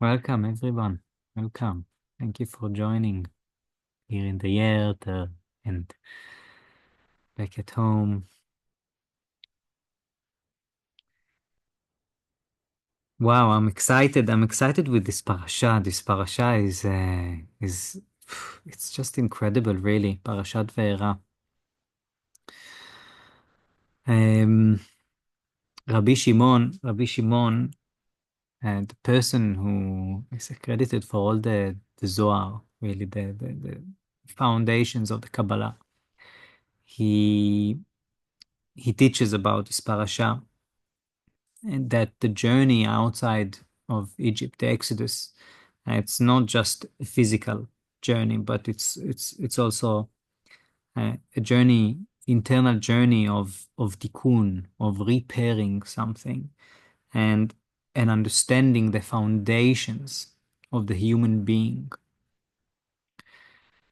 Welcome, everyone. Welcome. Thank you for joining here in the yard and back at home. Wow, I'm excited. I'm excited with this parasha. This parasha is it's just incredible, really. Parashat Vayeira. Um, Rabbi Shimon, the person who is accredited for all the Zohar, really the foundations of the Kabbalah. He he teaches about this parasha and that the journey outside of Egypt, the Exodus, it's not just a physical journey, but it's also a journey, internal journey of tikkun, of repairing something, and understanding the foundations of the human being.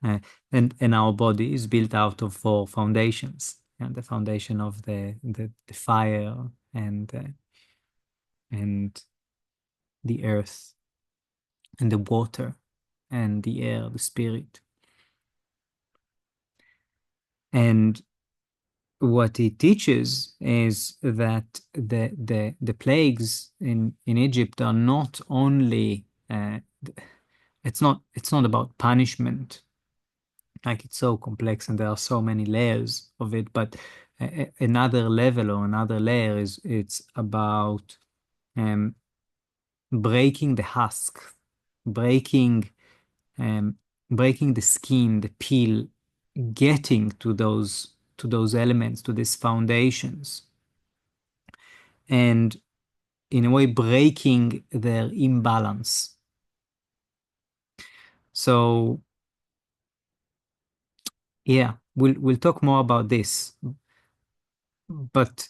Uh, and our body is built out of four foundations, and the foundation of the fire and the earth and the water and the air, the spirit. And what he teaches is that the plagues in Egypt are not only it's not about punishment, like it's so complex and there are so many layers of it, but another level or another layer is it's about um, breaking the husk, breaking um, breaking the skin, the peel, getting to those elements, to these foundations, and in a way breaking their imbalance. So yeah, we'll talk more about this, but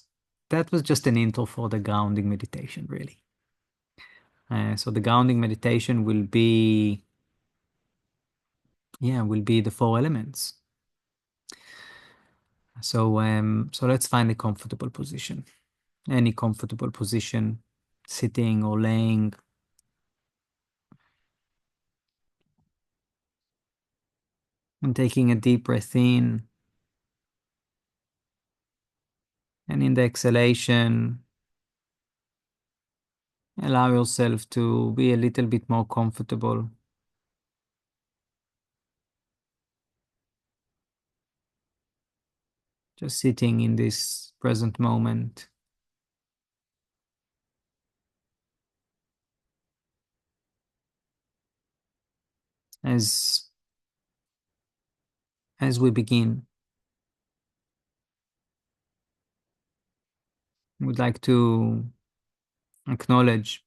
that was just an intro for the grounding meditation, really. So the grounding meditation will be the four elements. So let's find a comfortable position. Any comfortable position, sitting or laying. And taking a deep breath in, and in the exhalation, allow yourself to be a little bit more comfortable. Just sitting in this present moment. As as we begin, we'd like to acknowledge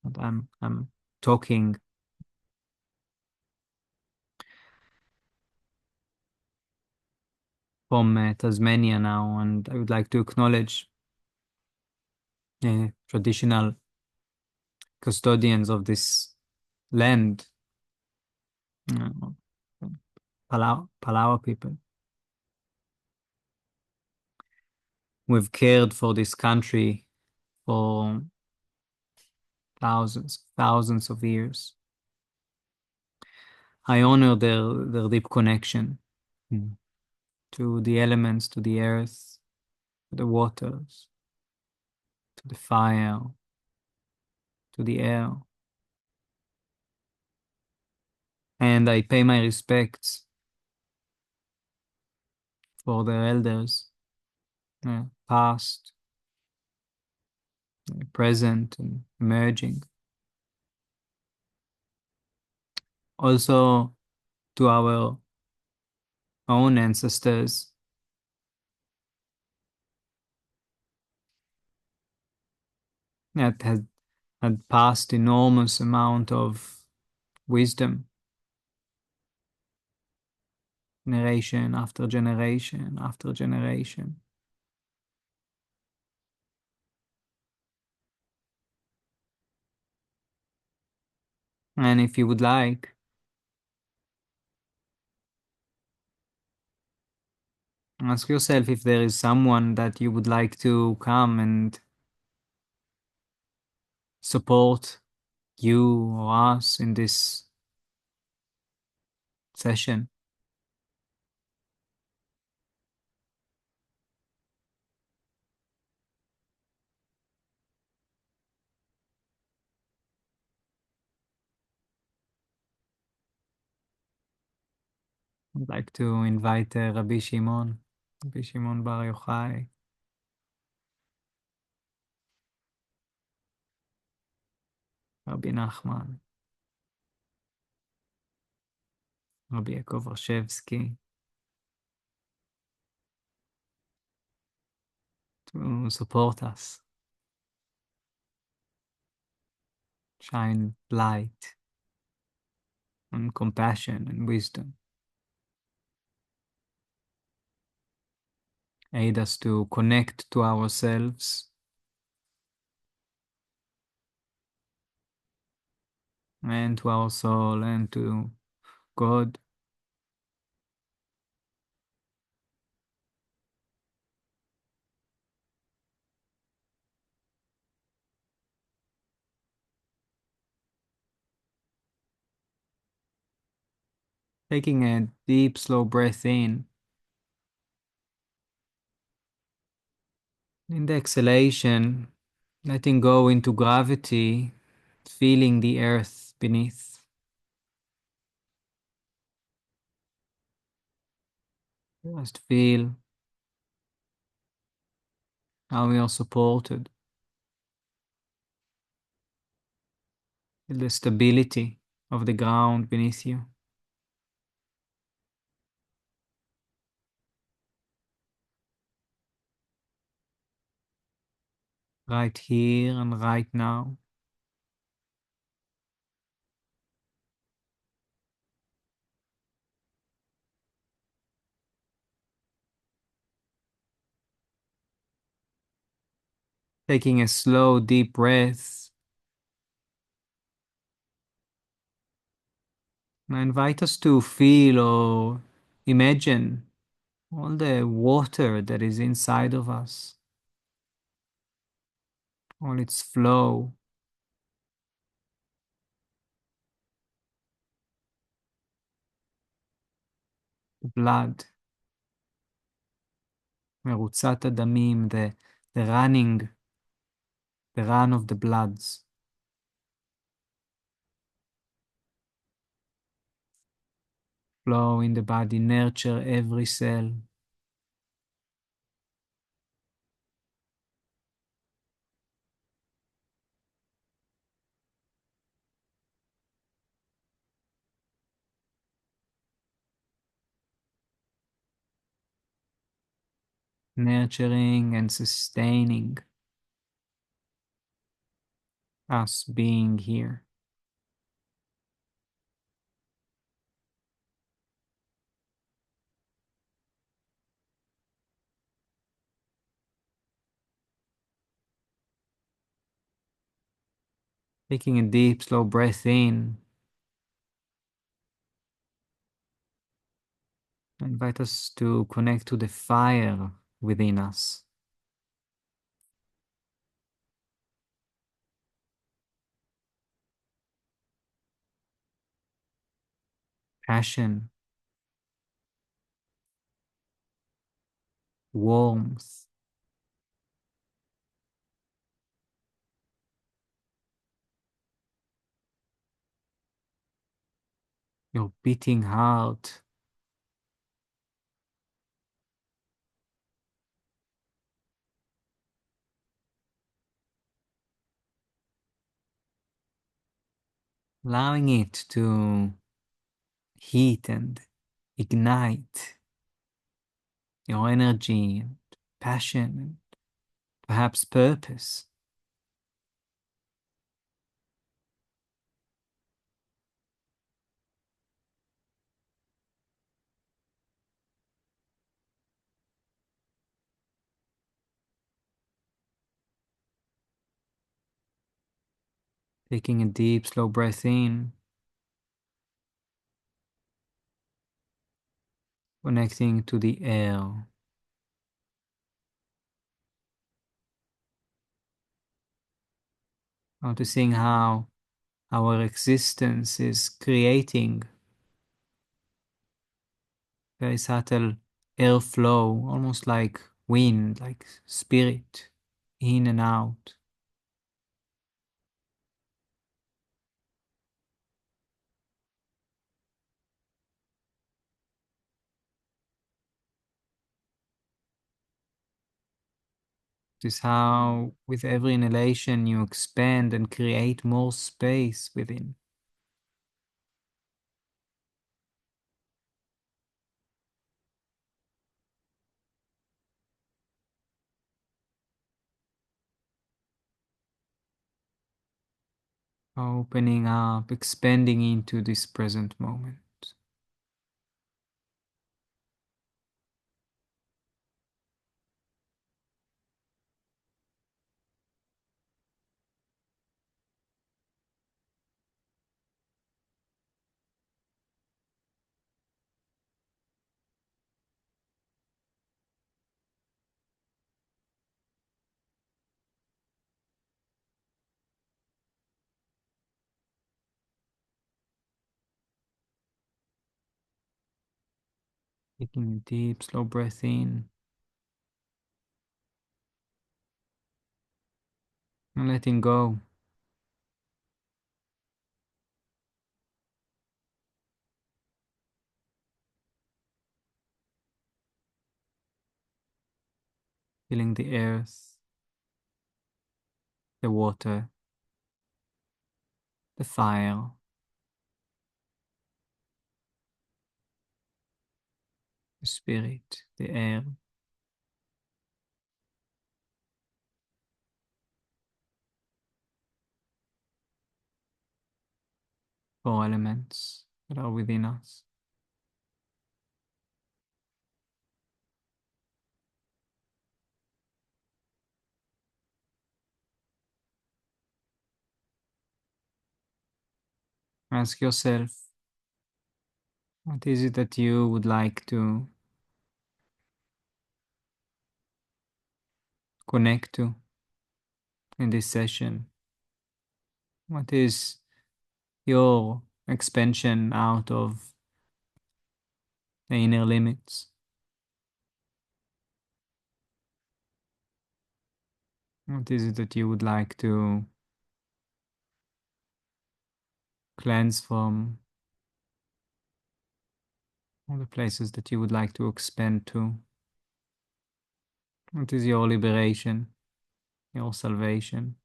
that I'm talking from Tasmania now, and I would like to acknowledge traditional custodians of this land, uh, Palau people. We've cared for this country for thousands of years. I honor their deep connection mm, to the elements, to the earth, to the waters, to the fire, to the air. And I pay my respects for their elders, past, present, and emerging. Also to our own ancestors that had passed enormous amount of wisdom, generation after generation after generation. And if you would like, ask yourself if there is someone that you would like to come and support you or us in this session. I'd like to invite Rabbi Shimon Bar Yochai, Rabbi Nachman, Rabbi Yaakov Rashevsky to support us, shine light and compassion and wisdom, aid us to connect to ourselves and to our soul and to God. Taking a deep, slow breath in the exhalation, letting go into gravity, feeling the earth beneath. Just feel how we are supported. Feel the stability of the ground beneath you. Right here and right now. Taking a slow, deep breath. I invite us to feel or imagine all the water that is inside of us, all its flow, the blood, מרוצת הדמים, the running, the run of the bloods. Flow in the body, nurture every cell. Nurturing and sustaining us being here. Taking a deep, slow breath in. I invite us to connect to the fire within us. Passion, warmth, your beating heart, allowing it to heat and ignite your energy and passion and perhaps purpose. Taking a deep, slow breath in, connecting to the air, noticing how our existence is creating very subtle airflow, almost like wind, like spirit, in and out. This is how, with every inhalation, you expand and create more space within. Opening up, expanding into this present moment. Taking a deep, slow breath in and letting go. Feeling the earth, the water, the fire, the spirit, the air, four elements that are within us. Ask yourself, what is it that you would like to connect to in this session? What is your expansion out of the inner limits? What is it that you would like to cleanse from? All the places that you would like to expand to? What is your liberation, your salvation?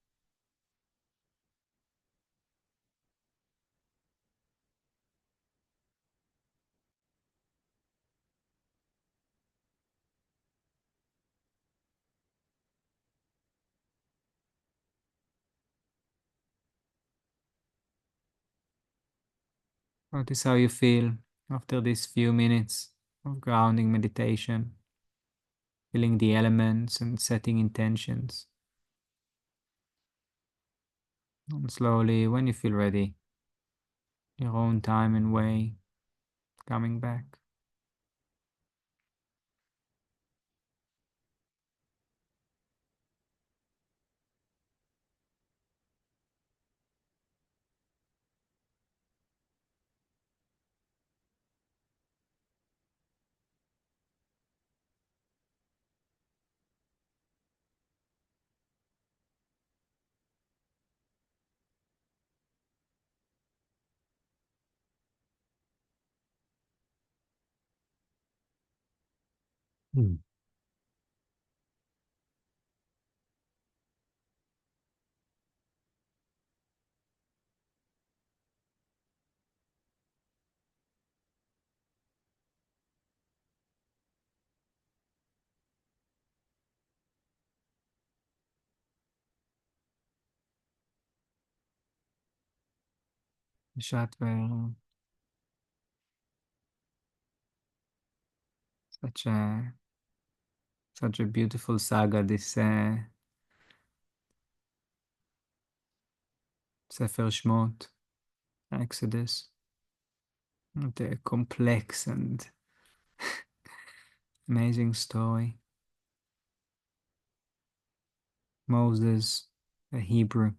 Notice how you feel after these few minutes of grounding meditation, feeling the elements and setting intentions. And slowly, when you feel ready, your own time and way, coming back. Mm. Parashat Vayeira, such a such a beautiful saga. This Sefer Shmot, Exodus, the complex and amazing story. Moses, a Hebrew,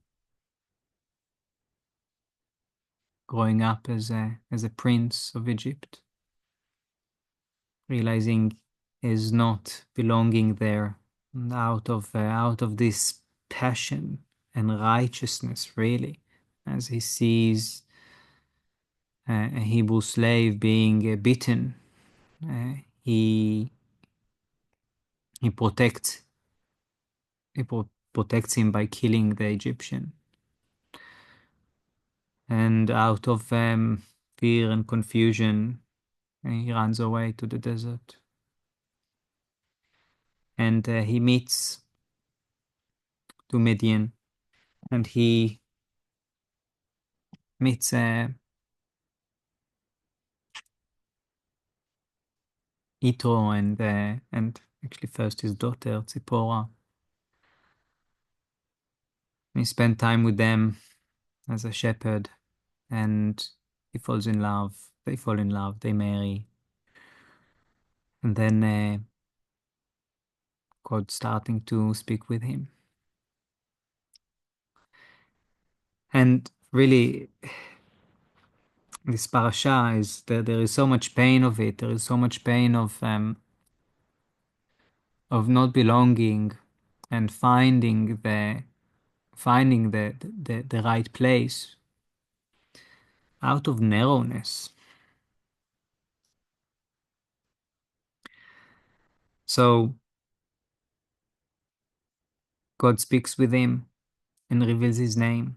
growing up as a prince of Egypt, realizing is not belonging there, and out of this passion and righteousness, really, as he sees a Hebrew slave being beaten, he he protects protects him by killing the Egyptian, and out of fear and confusion, he runs away to the desert, and he meets to Midian, and he meets Ito and actually first his daughter Zipporah. He spent time with them as a shepherd, and he falls in love. They fall in love. They marry, and then God starting to speak with him. And really, this parasha is there is so much pain of it. There is so much pain of not belonging and finding the right place out of narrowness. So God speaks with him and reveals his name.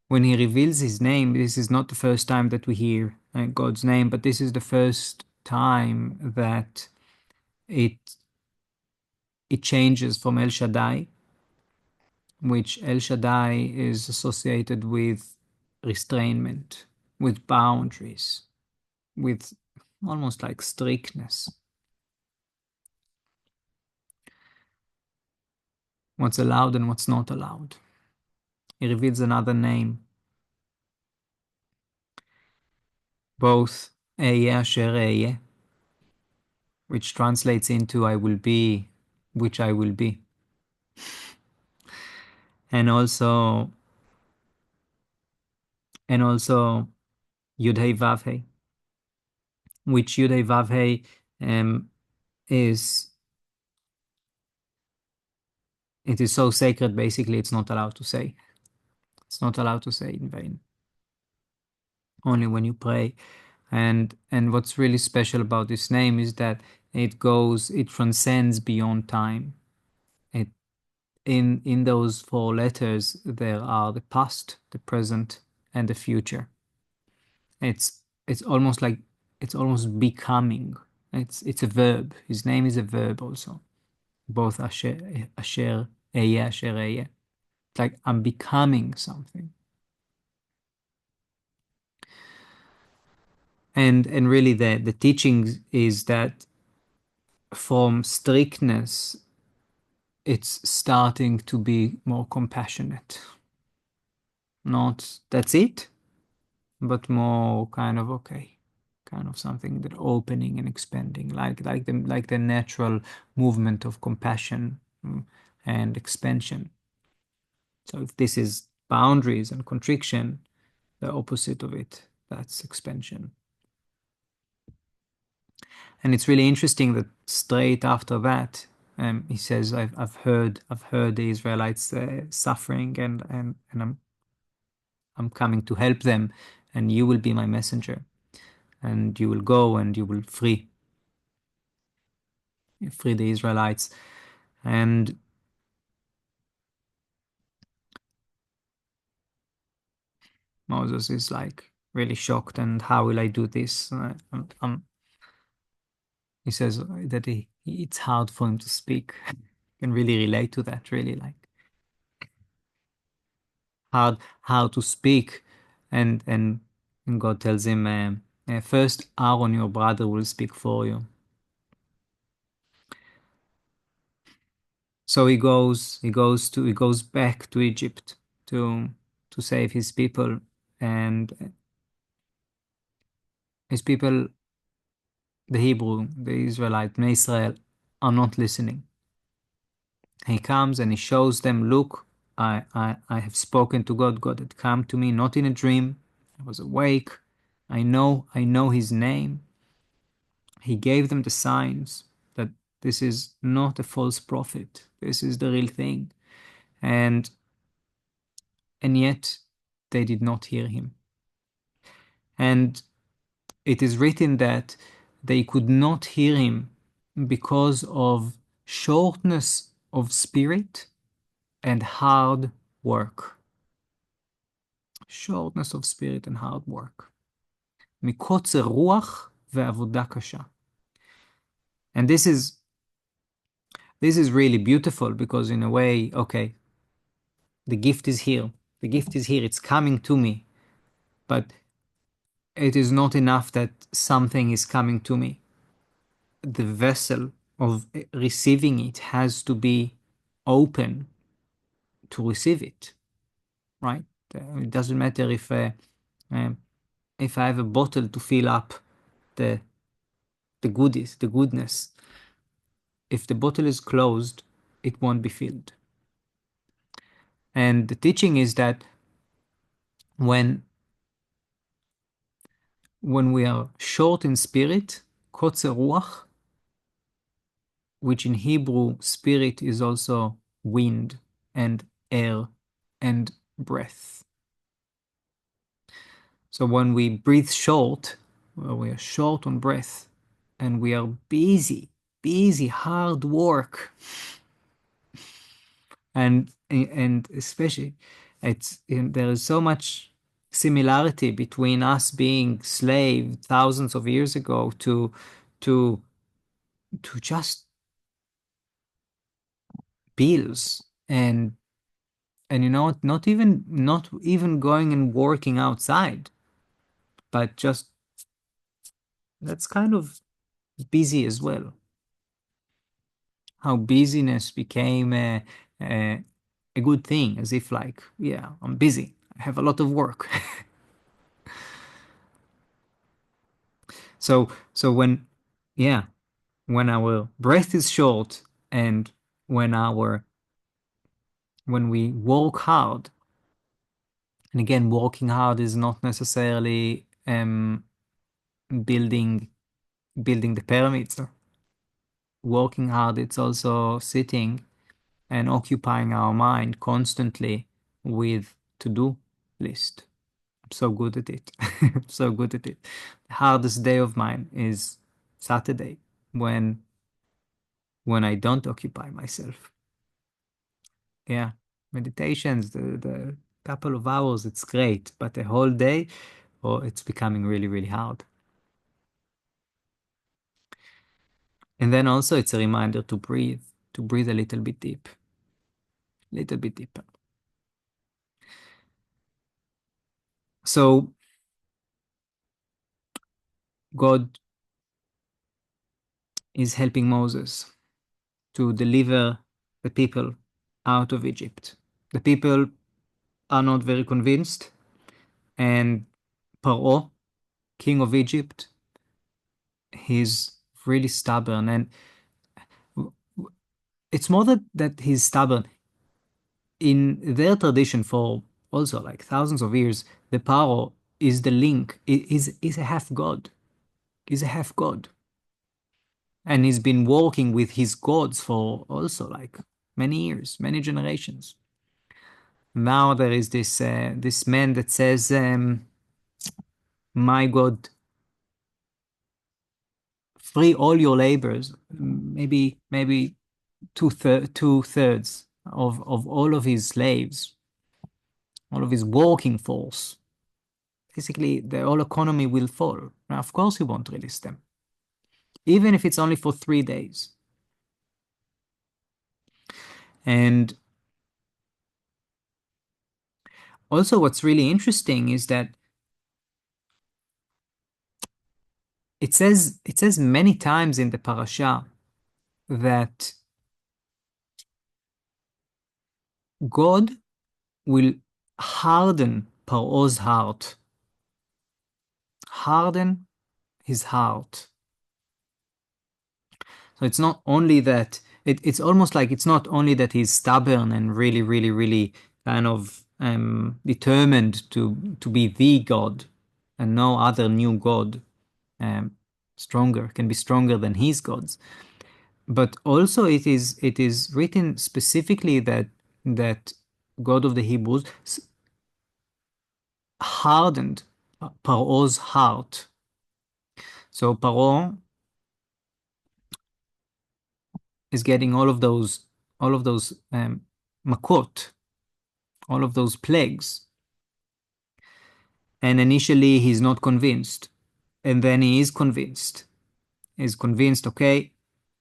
When he reveals his name, this is not the first time that we hear God's name, but this is the first time that it it changes from El Shaddai, which El Shaddai is associated with restrainment, with boundaries, with almost like strictness. What's allowed and what's not allowed. He reveals another name, both Ehyeh Asher Ehyeh, which translates into I will be, which I will be. And also Yud Hey Vav Hey, which Yud Hey Vav Hey is it is so sacred, basically it's not allowed to say. It's not allowed to say in vain. Only when you pray. And what's really special about this name is that it transcends beyond time. It in those four letters there are the past, the present, and the future. It's almost like it's almost becoming. It's a verb. His name is a verb also. Both Asher Ehyeh Asher Ehyeh. It's like I'm becoming something. And really the teaching is that from strictness it's starting to be more compassionate. Not that's it, but more kind of okay, kind of something that opening and expanding, like the natural movement of compassion and expansion. So if this is boundaries and constriction, the opposite of it, that's expansion. And it's really interesting that straight after that, he says, I've heard the Israelites suffering, and I'm coming to help them, and you will be my messenger, and you will go and you will free the Israelites. And Moses is like really shocked, and how will I do this? He says that it's hard for him to speak. Can really relate to that, really, like how to speak, and God tells him, first Aaron, your brother, will speak for you. So he goes back to Egypt to save his people, and his people, the Hebrew, the Israelite, Bnei Israel, are not listening. He comes and he shows them, look, I have spoken to God. God had come to me, not in a dream. I was awake. I know his name. He gave them the signs that this is not a false prophet. This is the real thing. And yet they did not hear him. And it is written that they could not hear him because of shortness of spirit and hard work. Shortness of spirit and hard work. מקוצר רוח ועבודה קשה. And this is really beautiful because in a way, okay, the gift is here. The gift is here. It's coming to me. But it is not enough that something is coming to me. The vessel of receiving it has to be open to receive it, right? It doesn't matter um, if I have a bottle to fill up the goodies, the goodness. If the bottle is closed, it won't be filled. And the teaching is that when we are short in spirit, kotzer ruach, which in Hebrew, spirit is also wind and air and breath. So when we breathe short, well, we are short on breath, and we are busy, hard work, and especially there is so much similarity between us being slave thousands of years ago to just bills and not even going and working outside, but just that's kind of busy as well. How busyness became a good thing, as if like, yeah, I'm busy. I have a lot of work. So yeah, when our breath is short and when we work hard, and again, working hard is not necessarily building the pyramids. Working hard, it's also sitting and occupying our mind constantly with to-do list. I'm so good at it. I'm so good at it. The hardest day of mine is Saturday when I don't occupy myself. Yeah, meditations, the couple of hours, it's great, but a whole day, oh, it's becoming really, really hard. And then also it's a reminder to breathe a little bit little bit deeper. So God is helping Moses to deliver the people out of Egypt. The people are not very convinced, and Paro, king of Egypt, he's really stubborn, and it's more that he's stubborn. In their tradition, for also like thousands of years, the Paro is the link, is a half god, is a half god, and he's been working with his gods for also like many years, many generations. Now there is this man that says, "My God, free all your labors." Maybe two thirds of all of his slaves, all of his working force. Basically, the whole economy will fall. Now, of course, he won't release them, even if it's only for 3 days. And also, what's really interesting is that it says many times in the parasha that God will harden Paro's heart, harden his heart. So it's not only that it's almost like it's not only that he's stubborn and really, really, really kind of determined to be the God and no other new God um, stronger can be stronger than his gods. But also it is written specifically that God of the Hebrews hardened Paro's heart. So Paro is getting all of those makot, all of those plagues. And initially he's not convinced. And then he is convinced. He's convinced, okay,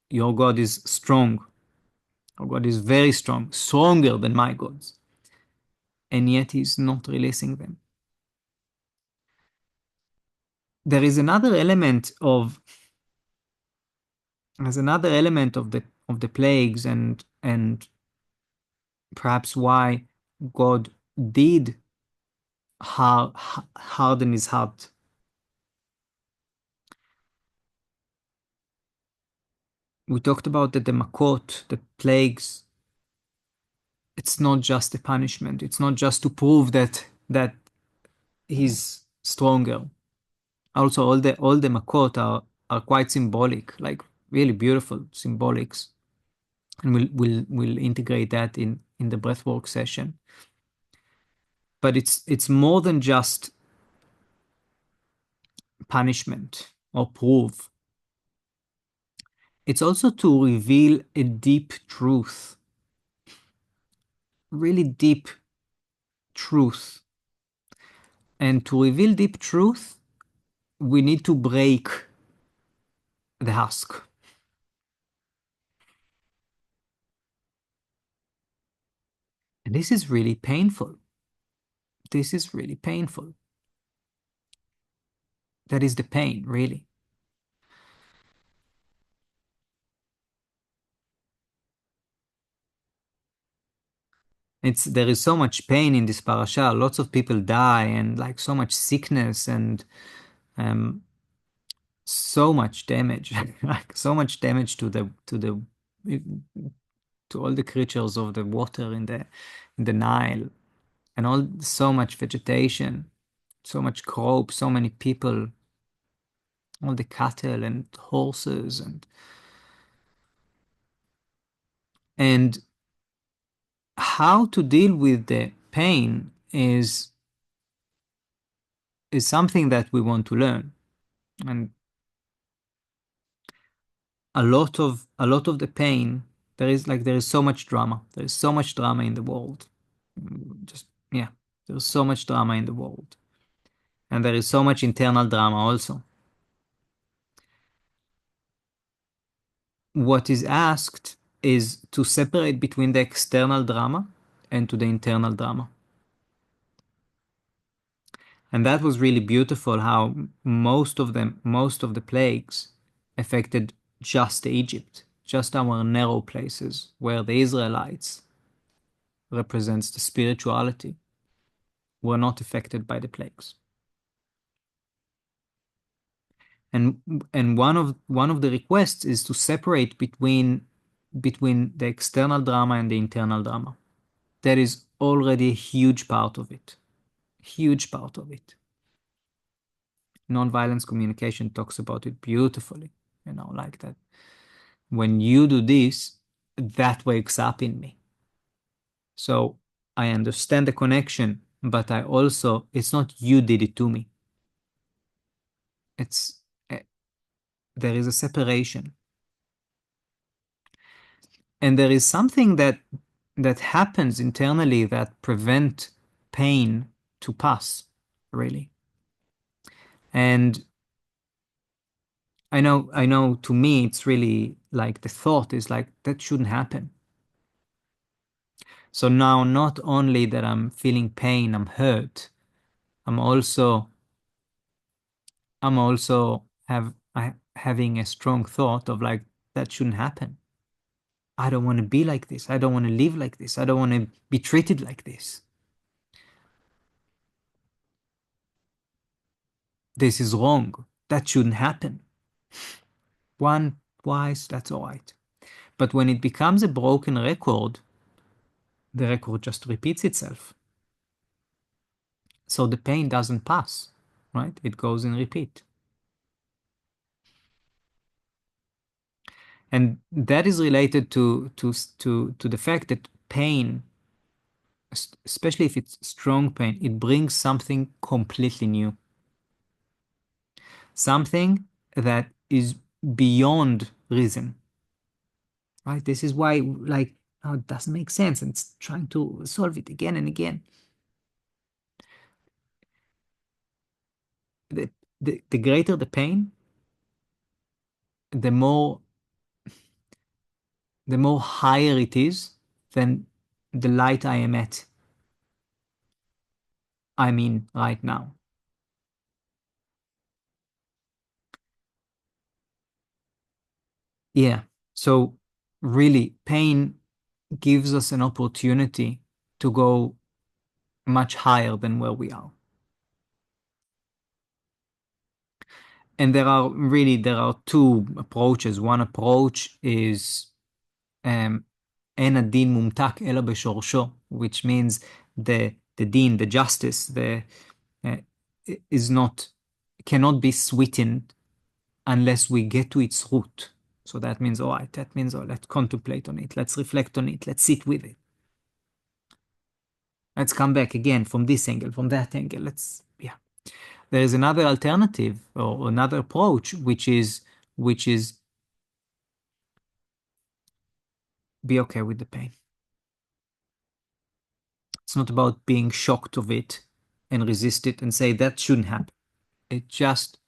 your God is strong. Your God is very strong, stronger than my gods. And yet he's not releasing them. There is another element of there's another element of the plagues and perhaps why God did harden his heart. We talked about that the makot, the plagues, it's not just a punishment. It's not just to prove that he's stronger. Also, all the makot are quite symbolic, like really beautiful symbolics, and we'll integrate that in the breathwork session. But it's more than just punishment or proof. It's also to reveal a deep truth, really deep truth. And to reveal deep truth, we need to break the husk. And this is really painful. This is really painful. That is the pain, really. There is so much pain in this parasha. Lots of people die, and like so much sickness, and um, so much damage, like so much damage to all the creatures of the water in the Nile, and so much vegetation, so much crop, so many people, all the cattle and horses, and how to deal with the pain is something that we want to learn. And a lot of the pain, there is so much drama. There is so much drama in the world. Just yeah, there's so much drama in the world. And there is so much internal drama also. What is asked is to separate between the external drama and to the internal drama. And that was really beautiful how most of the plagues affected just Egypt, just our narrow places where the Israelites represents the spirituality were not affected by the plagues. And one of the requests is to separate between the external drama and the internal drama. That is already a huge part of it. Huge part of it. Nonviolence communication talks about it beautifully, like that. When you do this, that wakes up in me. So I understand the connection, but it's not you did it to me. It's eh, there is a separation. And there is something that happens internally that prevent pain to pass, really. And I know to me it's really like the thought is like that shouldn't happen. So now not only that I'm feeling pain, I'm hurt, I'm also having a strong thought of like that shouldn't happen. I don't want to be like this. I don't want to live like this. I don't want to be treated like this. This is wrong. That shouldn't happen. One, twice, that's all right. But when it becomes a broken record, the record just repeats itself. So the pain doesn't pass, right? It goes in repeat. And that is related to the fact that pain, especially if it's strong pain, it brings something completely new. Something that is beyond reason, right? This is why, like, oh, it doesn't make sense, and it's trying to solve it again and again. The, the greater the pain, the more higher it is than the light I am at. I mean, right now. Yeah. So really, pain gives us an opportunity to go much higher than where we are. And there are two approaches. One approach is אין הדין מומתק אלא בשורשו, which means the din, the justice, uh, is not cannot be sweetened unless we get to its root. So that means, all right, that means, oh, let's contemplate on it, let's reflect on it, let's sit with it. Let's come back again from this angle, from that angle. Yeah. There is another alternative or another approach, which is be okay with the pain. It's not about being shocked of it and resist it and say that shouldn't happen. It's just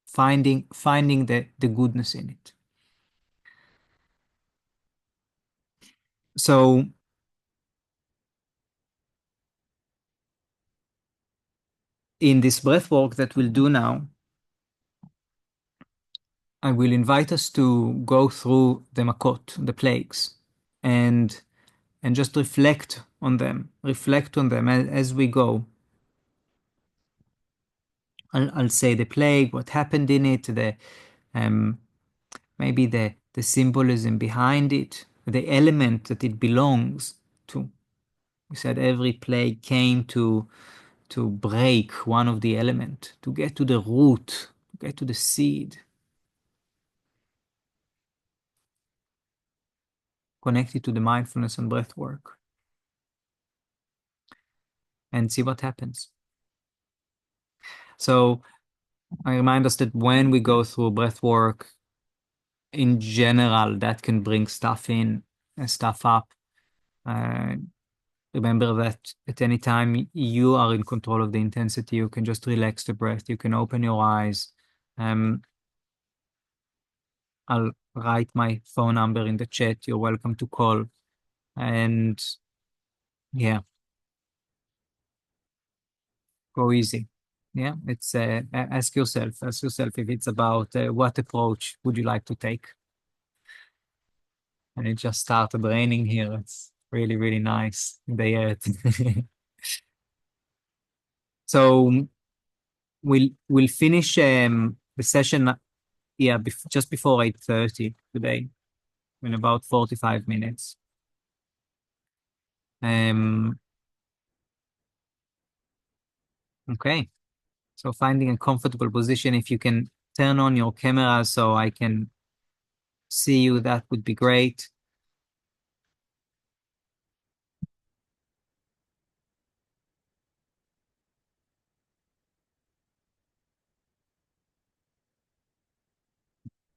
finding the goodness in it. So in this breath work that we'll do now, I will invite us to go through the makot, the plagues, and just reflect on them as we go. I'll say the plague, what happened in it, um, maybe the symbolism behind it, the element that it belongs to. We said every plague came to break one of the element, to get to the root, to get to the seed. Connect it to the mindfulness and breath work and see what happens. So I remind us that when we go through breath work, in general, that can bring stuff in and stuff up. Uh, Remember that at any time you are in control of the intensity, you can just relax the breath. You can open your eyes. Um, I'll write my phone number in the chat. You're welcome to call. And yeah, go easy. Yeah, it's ask yourself if it's about what approach would you like to take. And it just started raining here. It's really, really nice in the air. So we'll finish the session, yeah, just before 8:30 today, in about 45 minutes. Um, okay. So finding a comfortable position, if you can turn on your camera so I can see you, that would be great.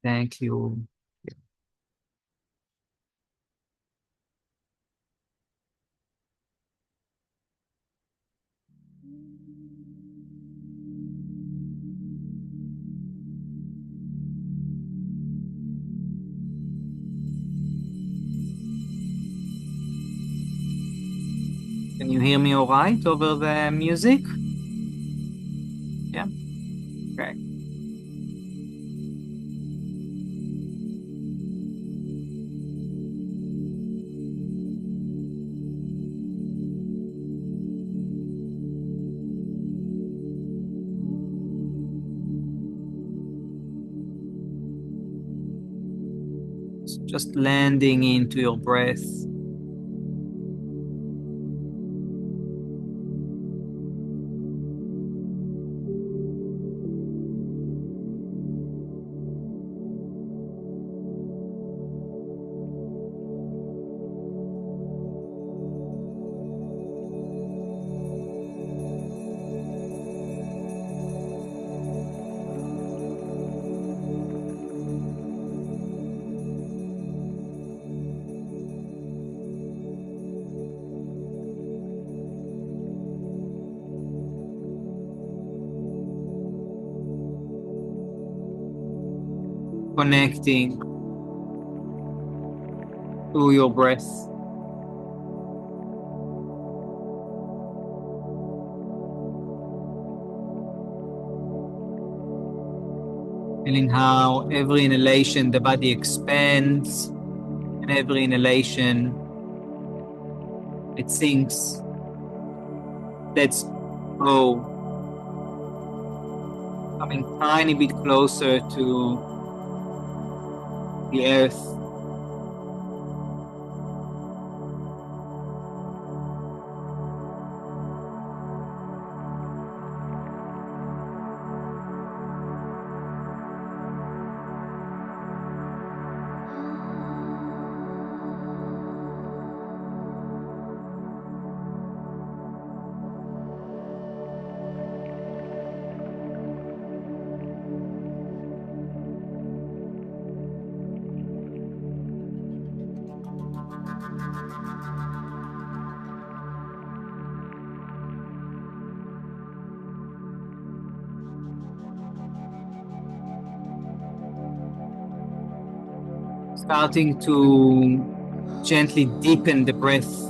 Thank you. Can you hear me all right over the music? Yeah. Okay. just landing into your breath. Connecting to your breath. Feeling how every inhalation the body expands, and every inhalation it sinks. Let's go. Coming tiny bit closer to the earth. Starting to gently deepen the breath.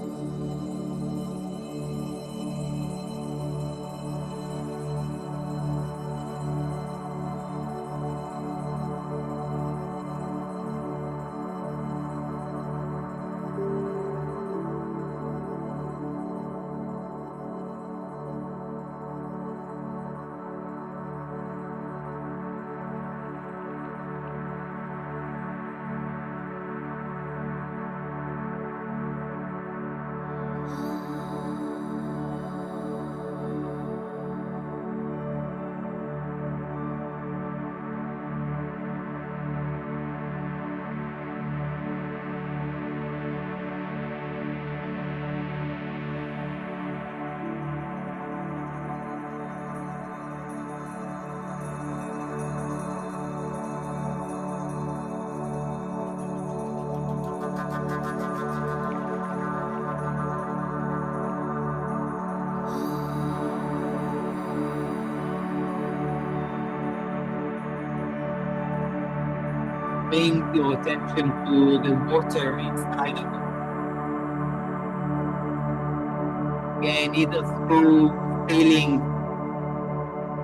Bring your attention to the water inside of you. Again, either through feeling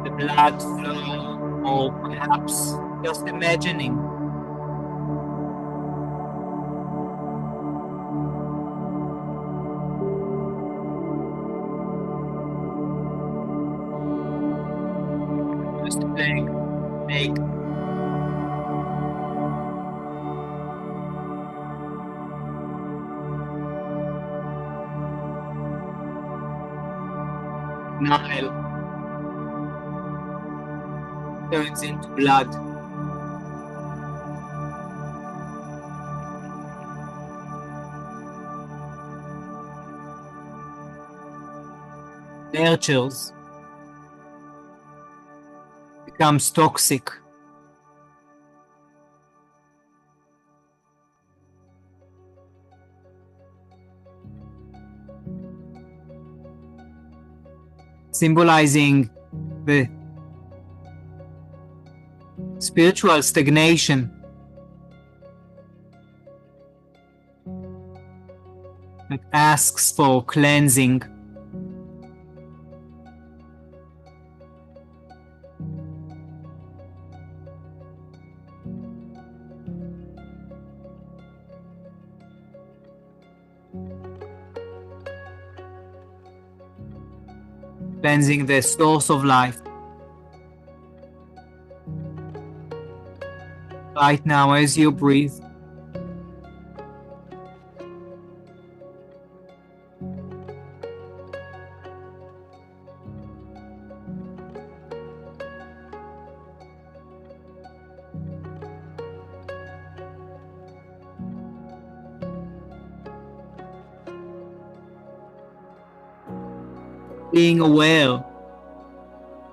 the blood flow or perhaps just imagining just make Nile turns into blood. Nurtures, becomes toxic. Symbolizing the spiritual stagnation that asks for cleansing. Cleansing the source of life. Right now, as you breathe, being aware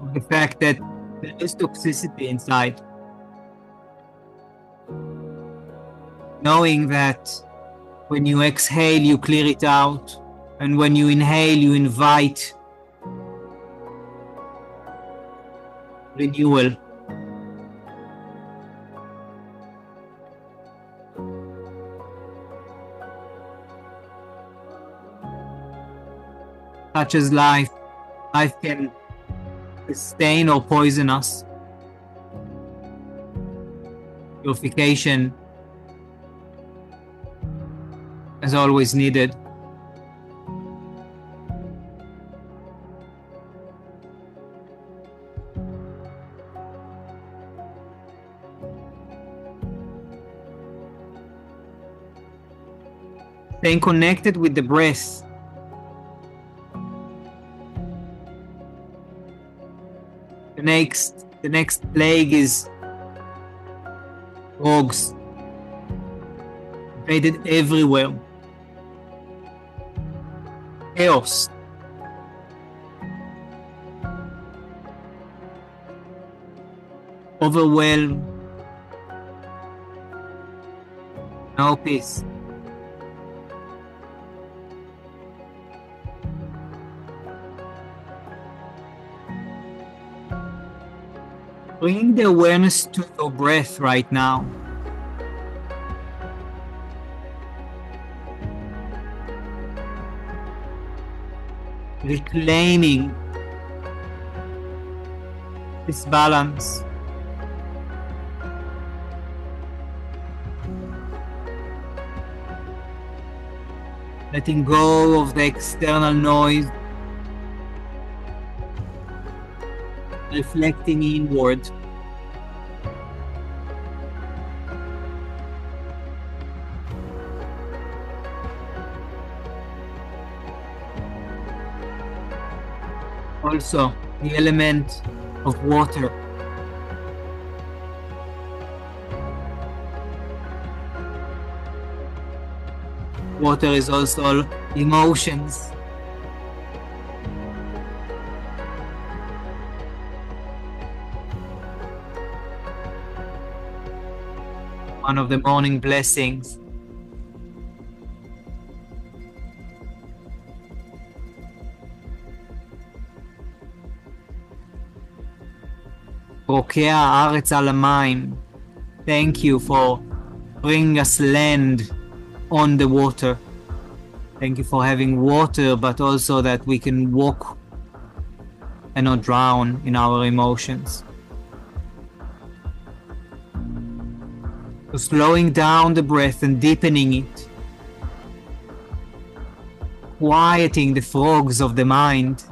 of the fact that there is toxicity inside. Knowing that when you exhale, you clear it out. And when you inhale, you invite renewal. Such as life. Life can sustain or poison us. Purification is always needed. Staying connected with the breath. The next plague is frogs. Invaded everywhere. Chaos. Overwhelm. No peace. Bring the awareness to your breath right now. Reclaiming this balance. Letting go of the external noise. Reflecting inward. Also, the element of water. Water is also emotions. One of the morning blessings. רוקע הארץ על המים. Thank you for bringing us land on the water. Thank you for having water, but also that we can walk and not drown in our emotions. So slowing down the breath and deepening it. Quieting the frogs of the mind.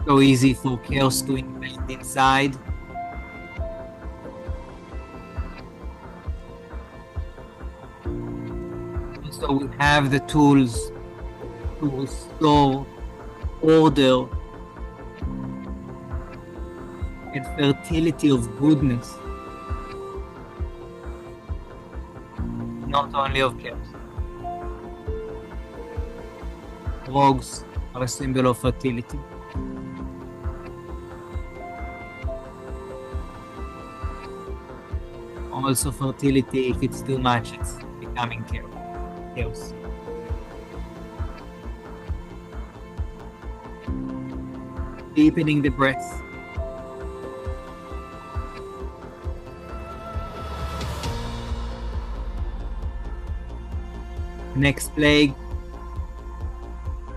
So easy for chaos to invade inside. So we have the tools to restore order and fertility of goodness, not only of chaos. Frogs are a symbol of fertility. Also fertility, if it's too much, it's becoming chaos. Deepening the breath. Next plague,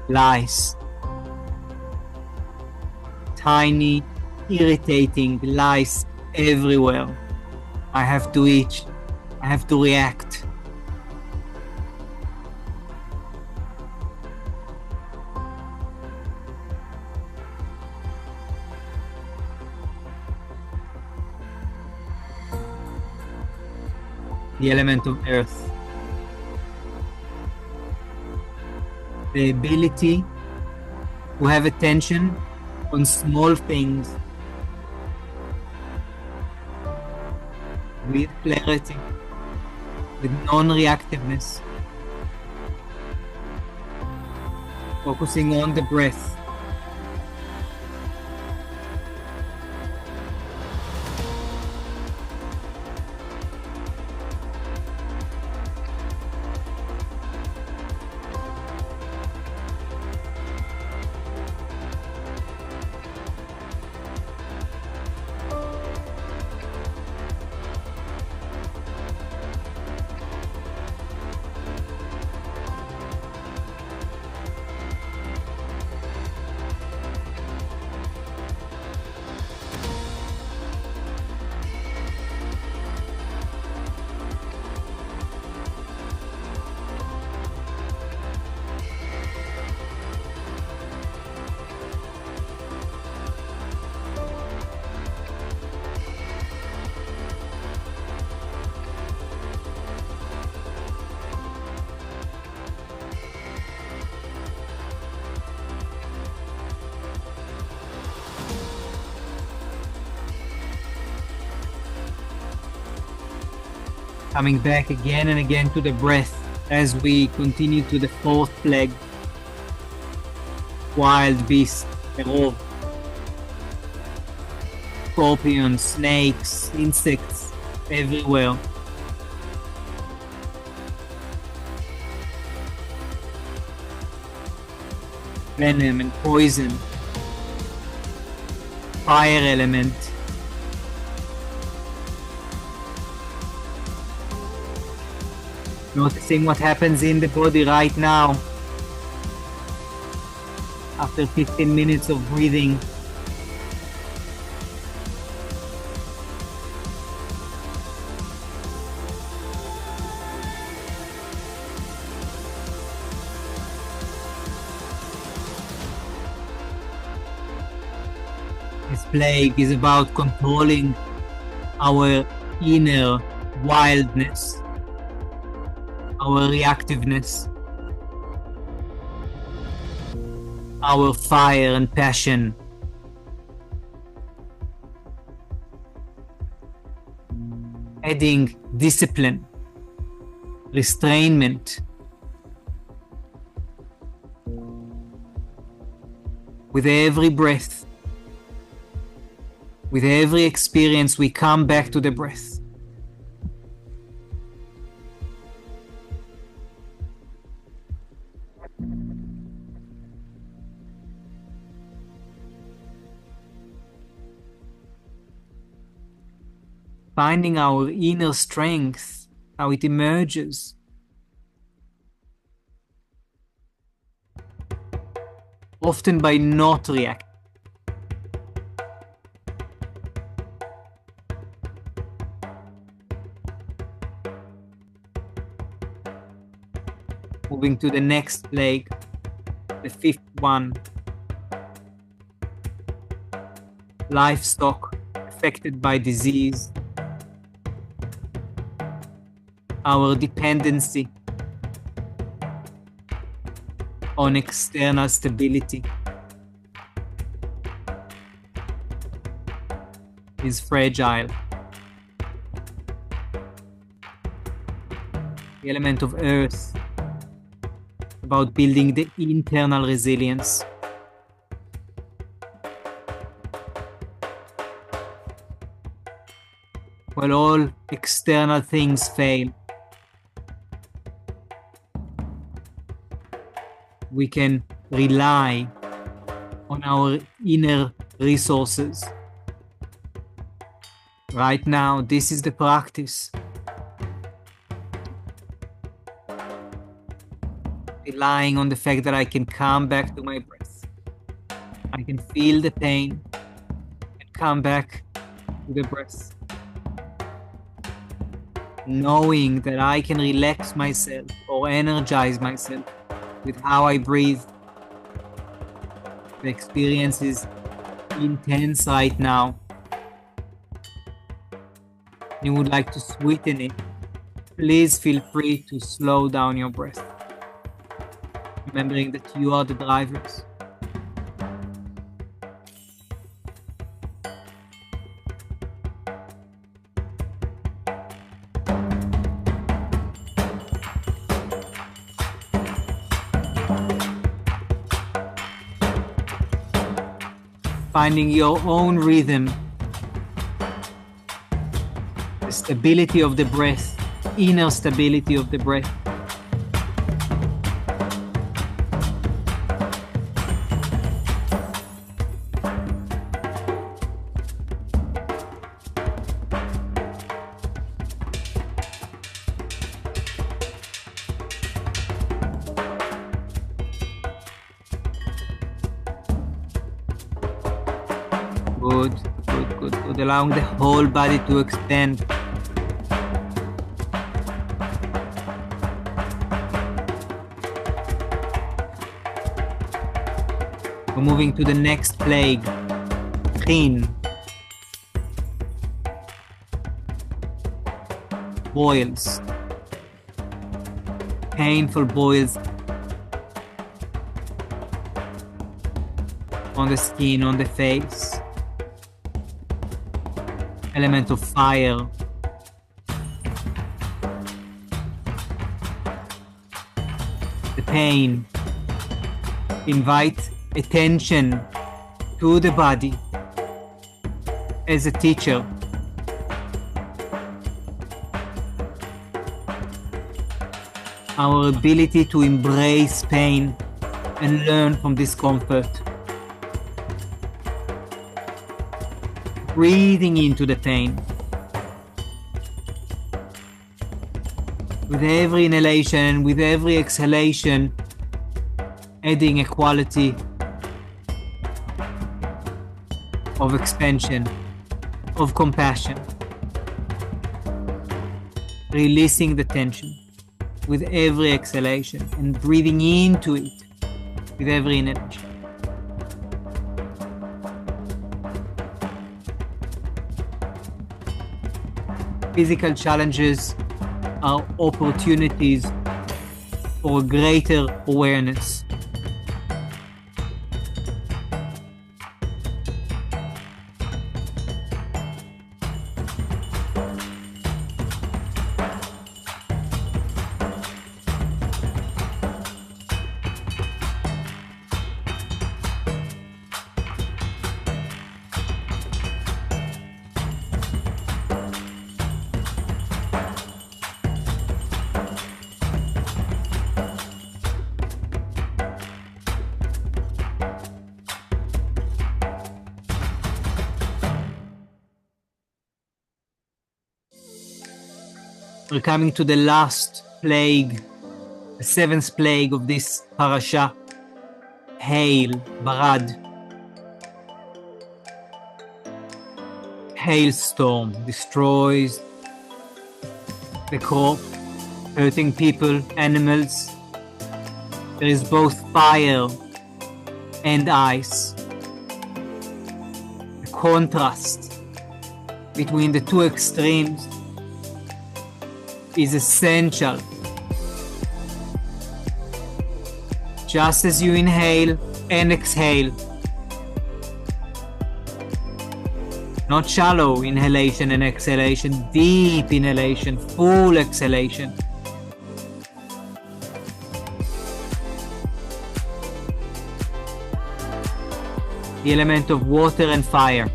lice. Tiny, irritating lice everywhere. I have to eat. I have to react. The element of earth. The ability to have attention on small things with clarity, with non-reactiveness, focusing on the breath. Coming back again and again to the breath as we continue to the fourth plague. Wild beasts, rov, scorpions, snakes, insects everywhere. Venom and poison. Fire element. Noticing what happens in the body right now after 15 minutes of breathing. This plague is about controlling our inner wildness, our reactiveness, our fire and passion. Adding discipline, restrainment. With every breath, with every experience, we come back to the breath. Finding our inner strength, how it emerges. Often by not reacting. Moving to the next plague, the fifth one. Livestock affected by disease. Our dependency on external stability is fragile. The element of earth, about building the internal resilience. While all external things fail, we can rely on our inner resources. Right now, this is the practice. Relying on the fact that I can come back to my breath. I can feel the pain and come back to the breath. Knowing that I can relax myself or energize myself with how I breathe. The experience is intense right now. You would like to sweeten it. Please feel free to slow down your breath. Remembering that you are the drivers. finding your own rhythm, the stability of the breath, inner stability of the breath. Good, good, good, good. Allowing the whole body to extend. We're moving to the next plague, chin. Boils. Painful boils on the skin, on the face. Element of fire. The pain. Invite attention to the body as a teacher. Our ability to embrace pain and learn from discomfort. Breathing into the pain. With every inhalation, with every exhalation, adding a quality of expansion, of compassion. Releasing the tension with every exhalation and breathing into it with every inhalation. Physical challenges are opportunities for greater awareness. We're coming to the last plague, the seventh plague of this parasha. Hail, barad. Hailstorm destroys the crop, hurting people, animals. There is both fire and ice. The contrast between the two extremes is essential. Just as you inhale and exhale, not shallow inhalation and exhalation, deep inhalation, full exhalation. The element of water and fire.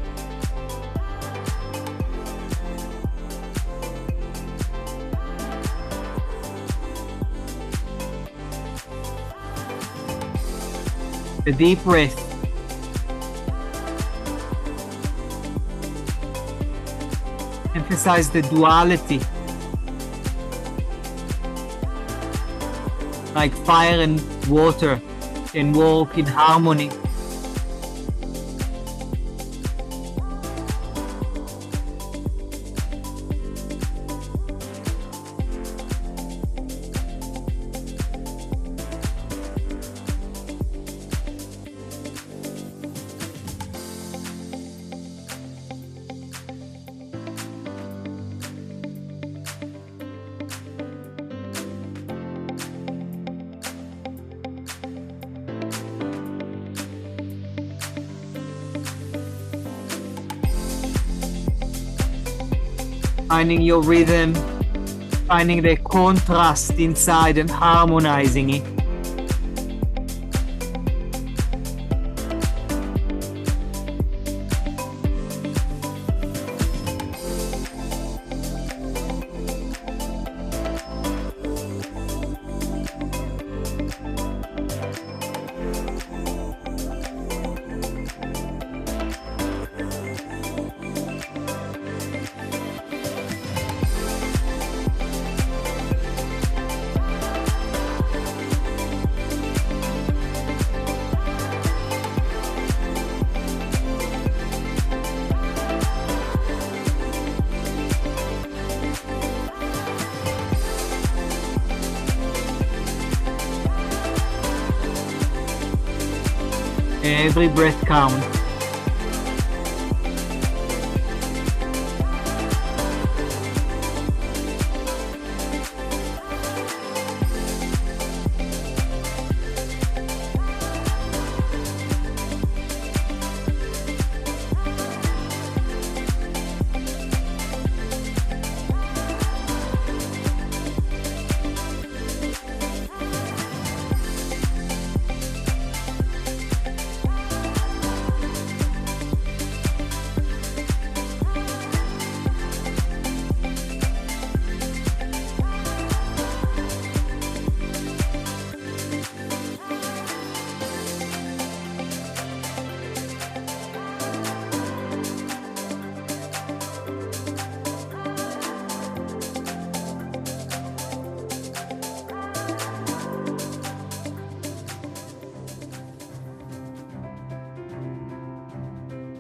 The deep breath. Emphasize the duality. Like fire and water can work in harmony. Finding your rhythm, finding the contrast inside and harmonizing it. Every breath counts.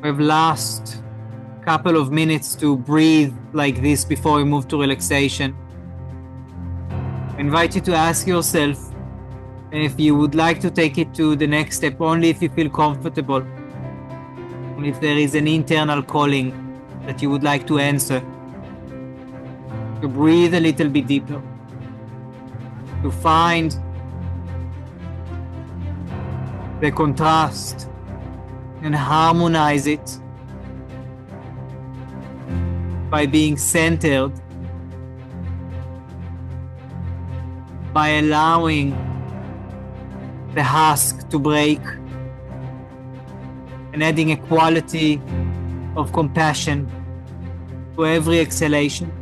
We have last couple of minutes to breathe like this before we move to relaxation. I invite you to ask yourself if you would like to take it to the next step, only if you feel comfortable, and if there is an internal calling that you would like to answer. To breathe a little bit deeper, to find the contrast and harmonize it by being centered, by allowing the husk to break and adding a quality of compassion to every exhalation.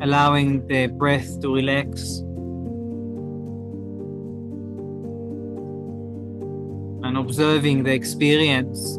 allowing the breath to relax and observing the experience.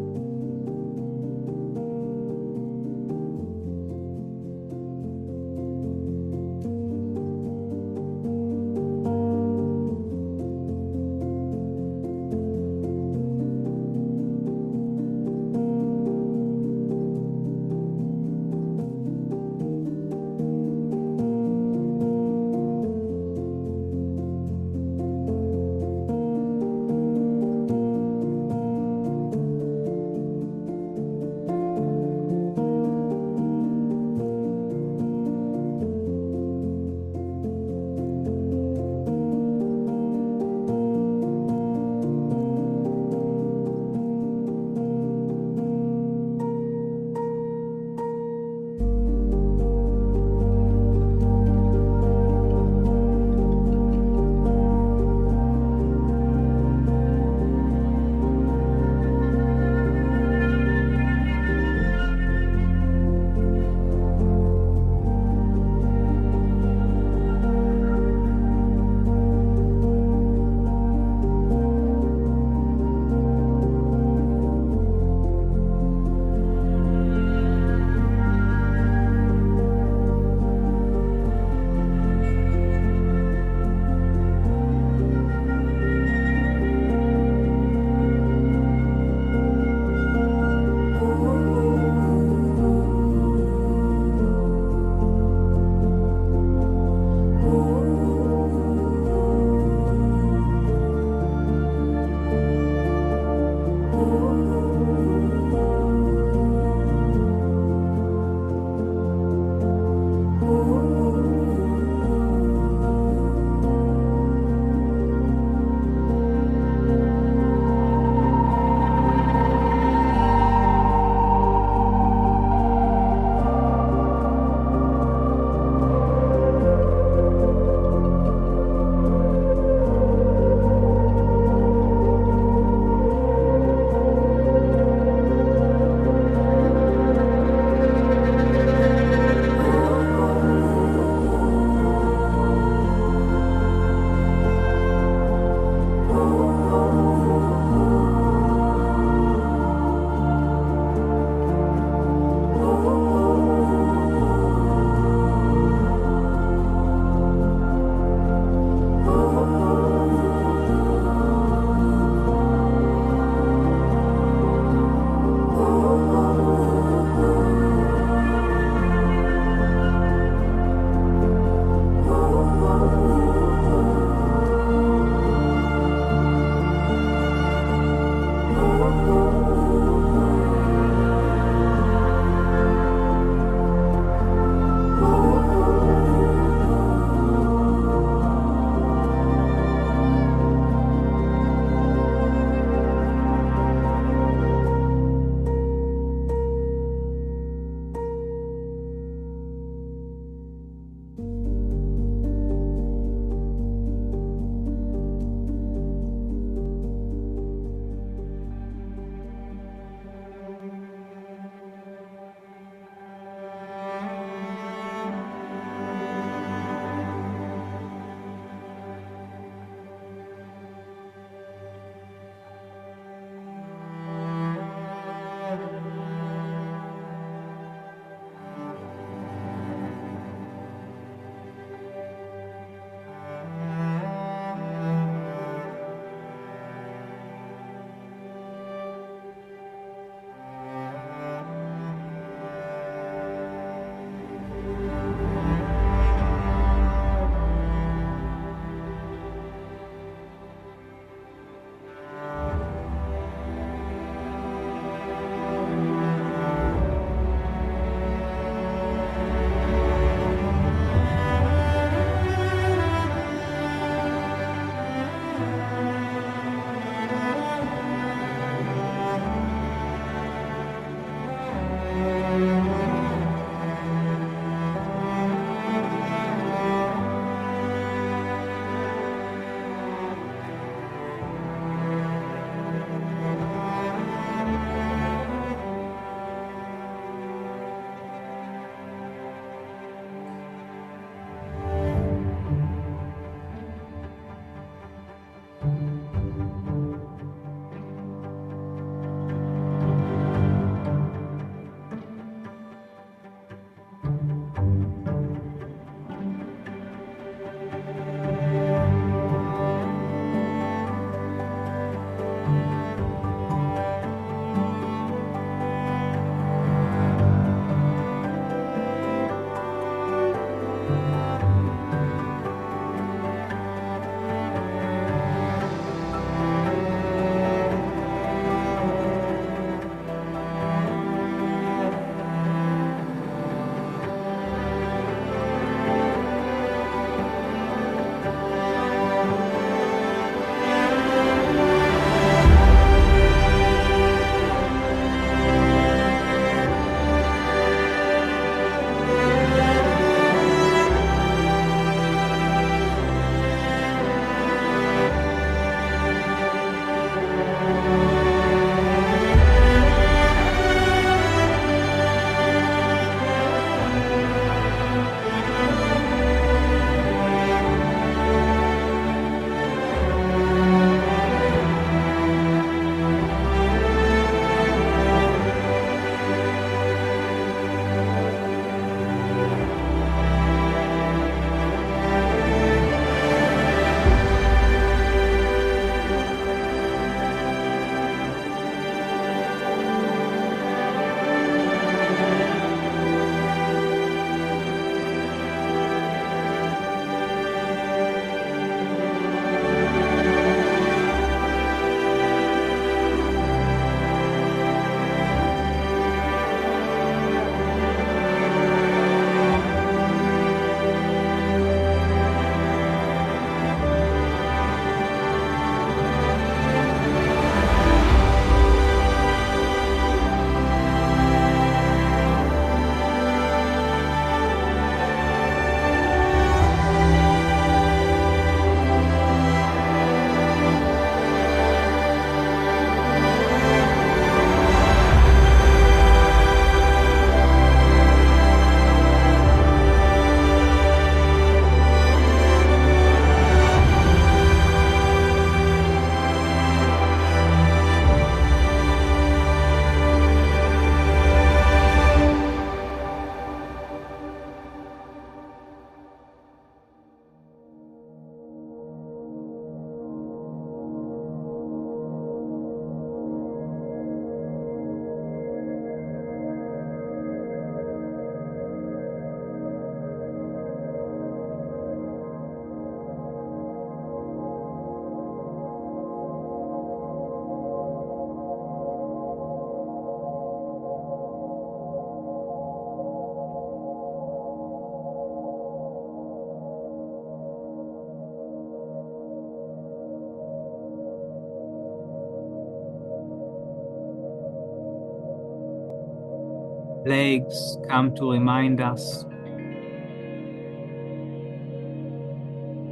plagues come to remind us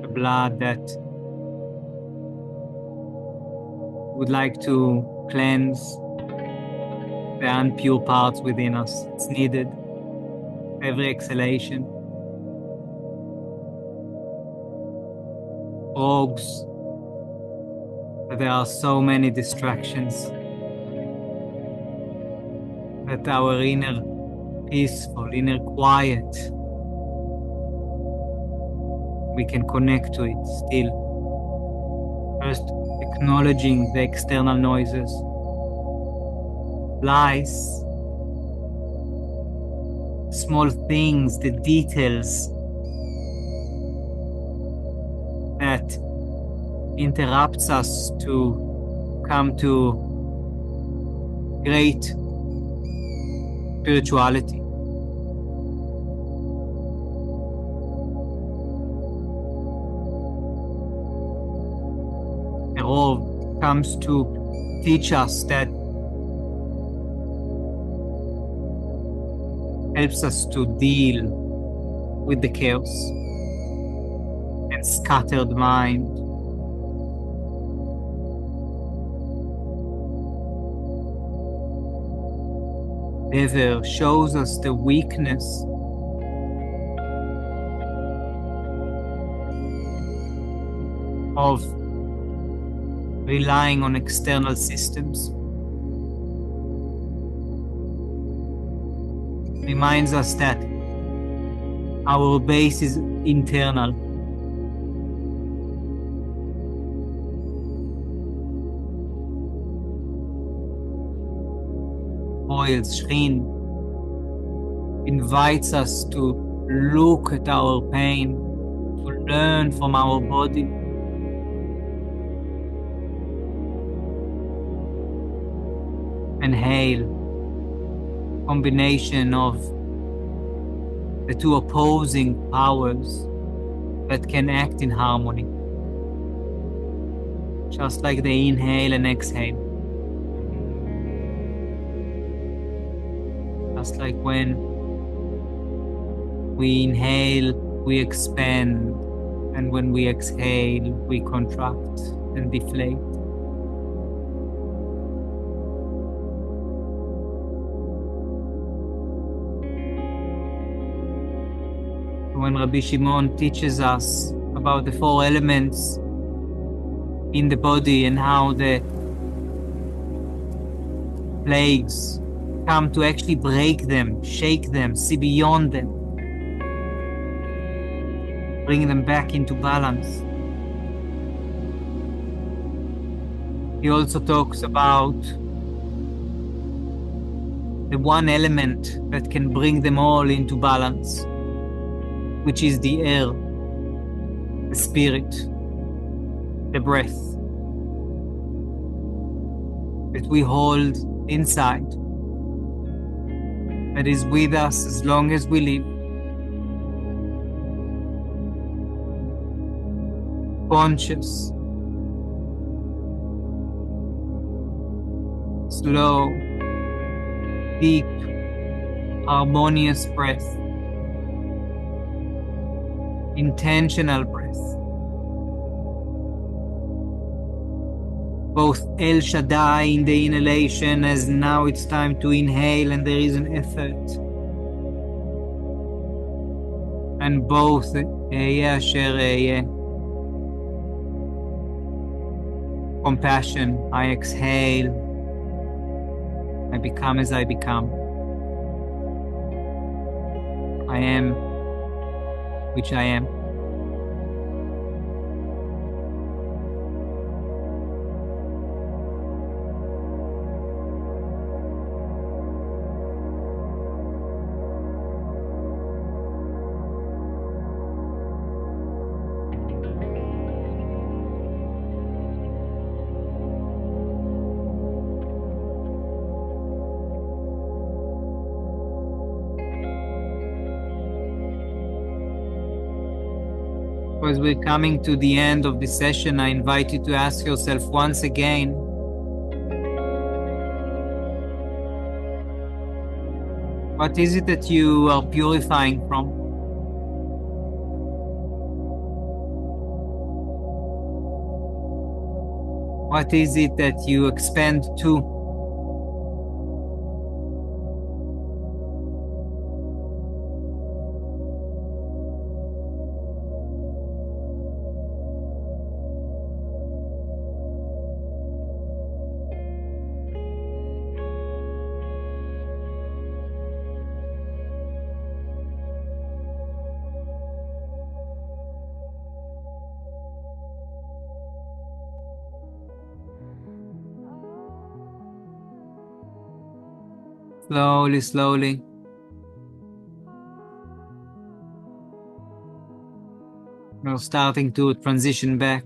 the blood that would like to cleanse the impure parts within us. It's needed every exhalation. Frogs, but there are so many distractions that our inner peaceful, inner quiet, we can connect to it still. First, acknowledging the external noises, lies, small things, the details that interrupts us to come to great spirituality. The Rov comes to teach us that, helps us to deal with the chaos and scattered mind. Never shows us the weakness of relying on external systems. Reminds us that our base is internal. Oils, Shrin, invites us to look at our pain, to learn from our body. And hail, combination of the two opposing powers that can act in harmony. Just like the inhale and exhale. Just like when we inhale, we expand, and when we exhale, we contract and deflate. When Rabbi Shimon teaches us about the four elements in the body and how the plagues come to actually break them, shake them, see beyond them, bring them back into balance. He also talks about the one element that can bring them all into balance, which is the air, the spirit, the breath that we hold inside, that is with us as long as we live. Conscious, slow, deep, harmonious breath. Intentional breath. Both El Shaddai in the inhalation, as now it's time to inhale and there is an effort. And both Ehyeh Asher Ehyeh. Compassion, I exhale. I become as I become. I am which I am. As we're coming to the end of the session, I invite you to ask yourself once again, What is it that you are purifying from? What is it that you expand to? Slowly, slowly. We're starting to transition back.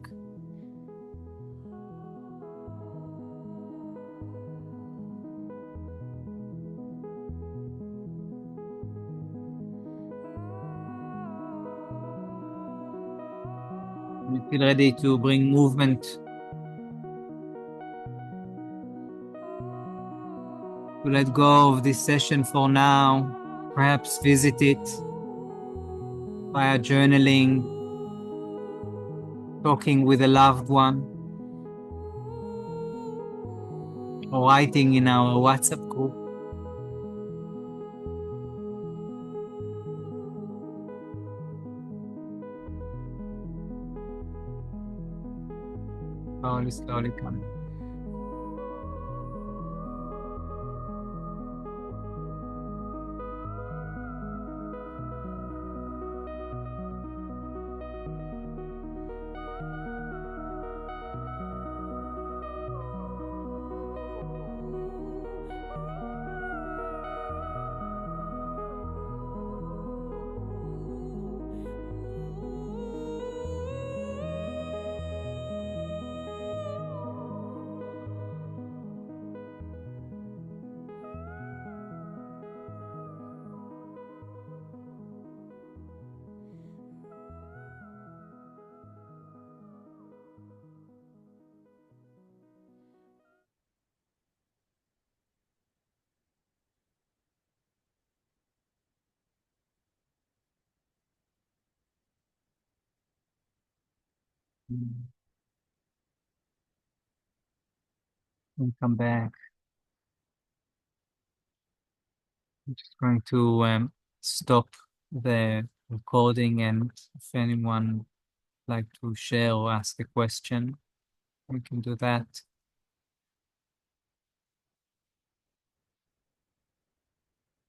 You feel ready to bring movement, to let go of this session for now. Perhaps visit it via journaling, talking with a loved one, or writing in our WhatsApp group. Slowly, slowly coming. And come back. I'm just going to stop the recording, and if anyone would like to share or ask a question, we can do that.